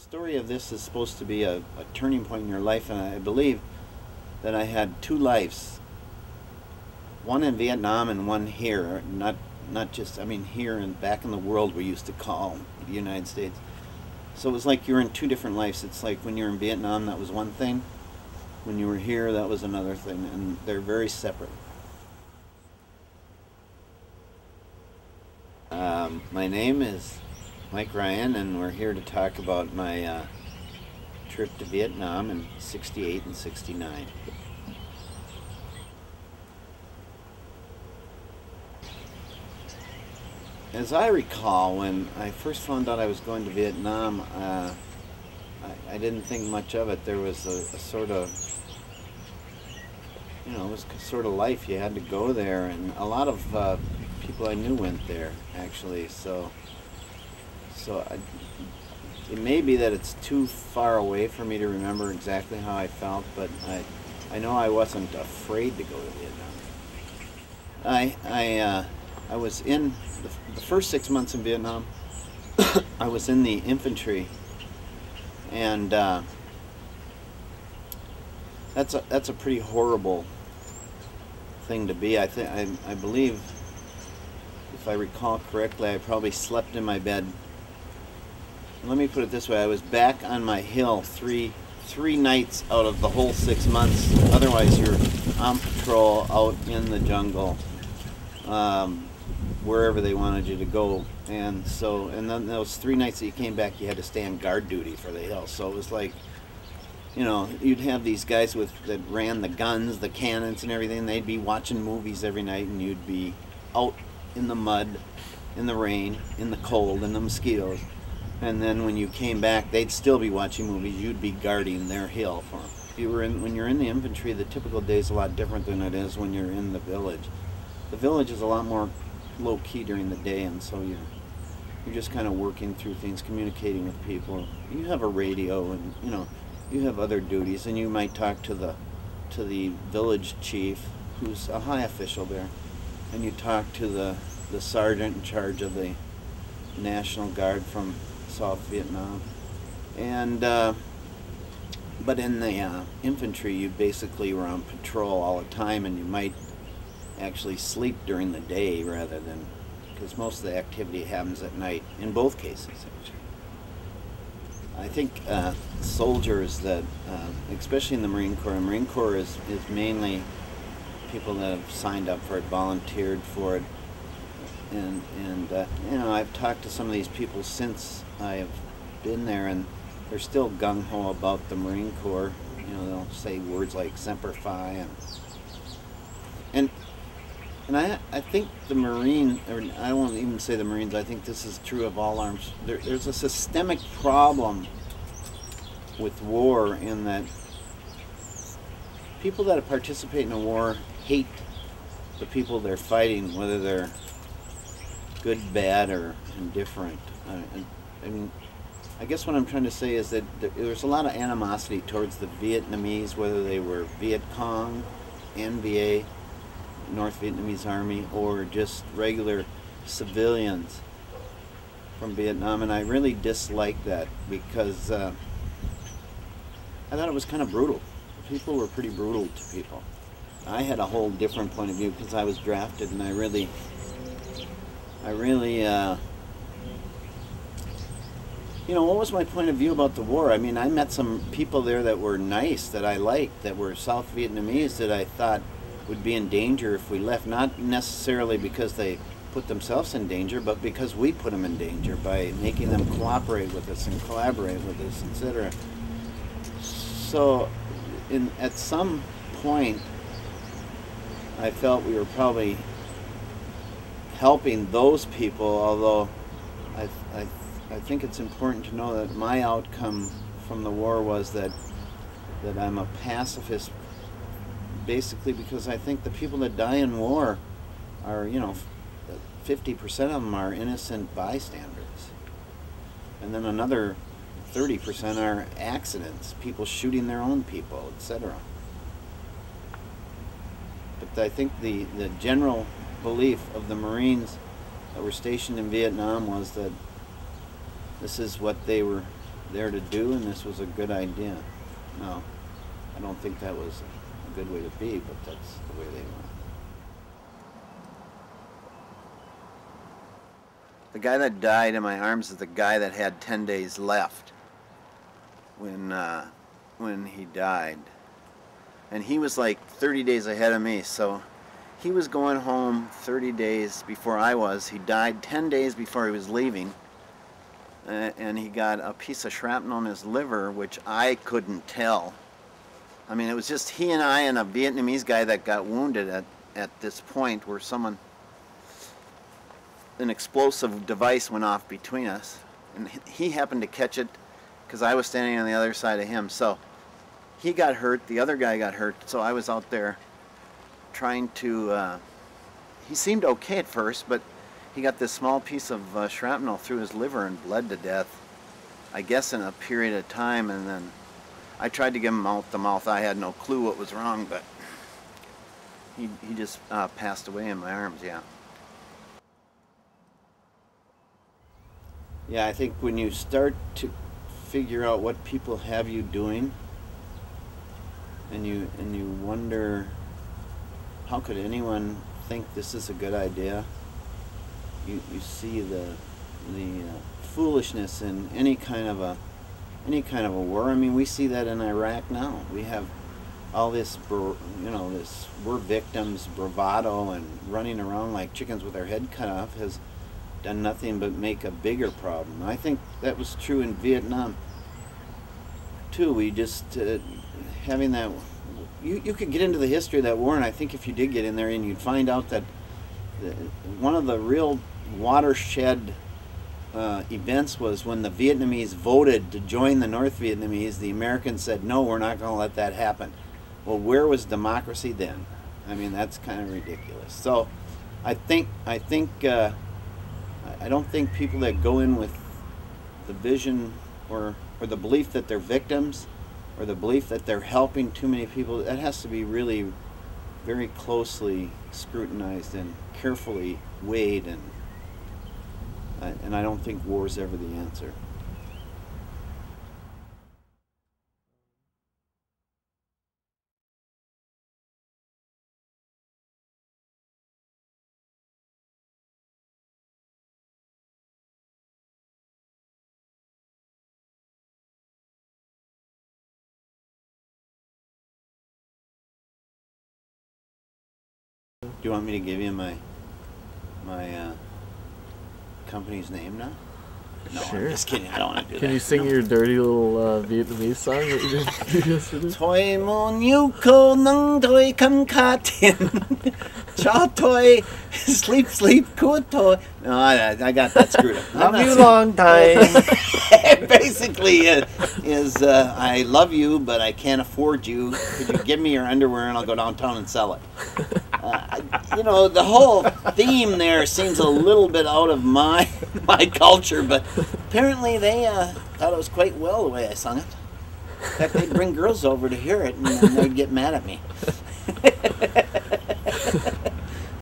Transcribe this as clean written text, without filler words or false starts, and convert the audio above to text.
story of this is supposed to be a turning point in your life, and I believe that I had two lives, one in Vietnam and one here. Not just, I mean, here and back in the world we used to call the United States. So it was like you were in two different lives. It's like when you were in Vietnam, that was one thing. When you were here, that was another thing, and they're very separate. My name is Mike Ryan, and we're here to talk about my trip to Vietnam in '68 and '69. As I recall, when I first found out I was going to Vietnam, I didn't think much of it. There was a sort of, it was sort of life. You had to go there, and a lot of people I knew went there, actually. It may be that it's too far away for me to remember exactly how I felt, but I know I wasn't afraid to go to Vietnam. I was in the first 6 months in Vietnam. I was in the infantry, and that's a pretty horrible thing to be. I believe, if I recall correctly, I probably slept in my bed. Let me put it this way: I was back on my hill three nights out of the whole 6 months. Otherwise, you're on patrol out in the jungle, wherever they wanted you to go. And then those 3 nights that you came back, you had to stay on guard duty for the hill. So it was like, you'd have these guys that ran the guns, the cannons, and everything. They'd be watching movies every night, and you'd be out in the mud, in the rain, in the cold, in the mosquitoes. And then when you came back, they'd still be watching movies. You'd be guarding their hill for them. When you're in the infantry, the typical day is a lot different than it is when you're in the village. The village is a lot more low key during the day, and so you're just kind of working through things, communicating with people. You have a radio, and you have other duties, and you might talk to the village chief, who's a high official there, and you talk to the sergeant in charge of the National Guard from South Vietnam. And but in the infantry, you basically were on patrol all the time, and you might actually sleep during the day rather than, because most of the activity happens at night in both cases, actually. I think soldiers that, especially in the Marine Corps is mainly people that have signed up for it, volunteered for it. And I've talked to some of these people since I have been there, and they're still gung-ho about the Marine Corps. They'll say words like Semper Fi, and I think the Marine, or I won't even say the Marines, I think this is true of all arms. There's a systemic problem with war in that people that participate in a war hate the people they're fighting, whether they're good, bad, or indifferent. I mean, I guess what I'm trying to say is that there's a lot of animosity towards the Vietnamese, whether they were Viet Cong, NVA, North Vietnamese Army, or just regular civilians from Vietnam. And I really dislike that because I thought it was kind of brutal. People were pretty brutal to people. I had a whole different point of view because I was drafted, and I really what was my point of view about the war? I mean, I met some people there that were nice, that I liked, that were South Vietnamese, that I thought would be in danger if we left. Not necessarily because they put themselves in danger, but because we put them in danger by making them cooperate with us and collaborate with us, etc. So, at some point, I felt we were probably helping those people, although I think it's important to know that my outcome from the war was that I'm a pacifist, basically because I think the people that die in war are, 50% of them are innocent bystanders. And then another 30% are accidents, people shooting their own people, etc. But I think the general belief of the Marines that were stationed in Vietnam was that this is what they were there to do, and this was a good idea. No, I don't think that was a good way to be, but that's the way they were. The guy that died in my arms is the guy that had 10 days left when he died. And he was like 30 days ahead of me, so he was going home 30 days before I was. He died 10 days before he was leaving, and he got a piece of shrapnel in his liver, which I couldn't tell. I mean, it was just he and I and a Vietnamese guy that got wounded at this point where an explosive device went off between us, and he happened to catch it because I was standing on the other side of him. So he got hurt, the other guy got hurt, so I was out there trying to, he seemed okay at first, but he got this small piece of shrapnel through his liver and bled to death, I guess in a period of time, and then I tried to give him mouth to mouth. I had no clue what was wrong, but he just passed away in my arms, yeah. Yeah, I think when you start to figure out what people have you doing, and you wonder, how could anyone think this is a good idea? You see the foolishness in any kind of a war. I mean, we see that in Iraq now. We have all this, this we're victims bravado and running around like chickens with our head cut off has done nothing but make a bigger problem. I think that was true in Vietnam too. We just having that, you could get into the history of that war, and I think if you did get in there, and you'd find out that one of the real watershed events was when the Vietnamese voted to join the North Vietnamese. The Americans said, no, we're not going to let that happen. Well, where was democracy then? I mean, that's kind of ridiculous. So I don't think people that go in with the vision or the belief that they're victims or the belief that they're helping too many people, that has to be really very closely scrutinized and carefully weighed, and I don't think war is ever the answer. Do you want me to give you my company's name now? No, Sure. I'm just kidding. I don't want to do that. Can you sing your dirty little Vietnamese song that you did yesterday? Toi mon yêu cô nâng tôi khăm khá tiền cho tôi sleep good toi. No, I got that screwed up. Love you long time. It basically is I love you, but I can't afford you. Could you give me your underwear and I'll go downtown and sell it? The whole theme there seems a little bit out of my culture, but apparently they thought it was quite well the way I sung it. In fact, they'd bring girls over to hear it, and then they'd get mad at me.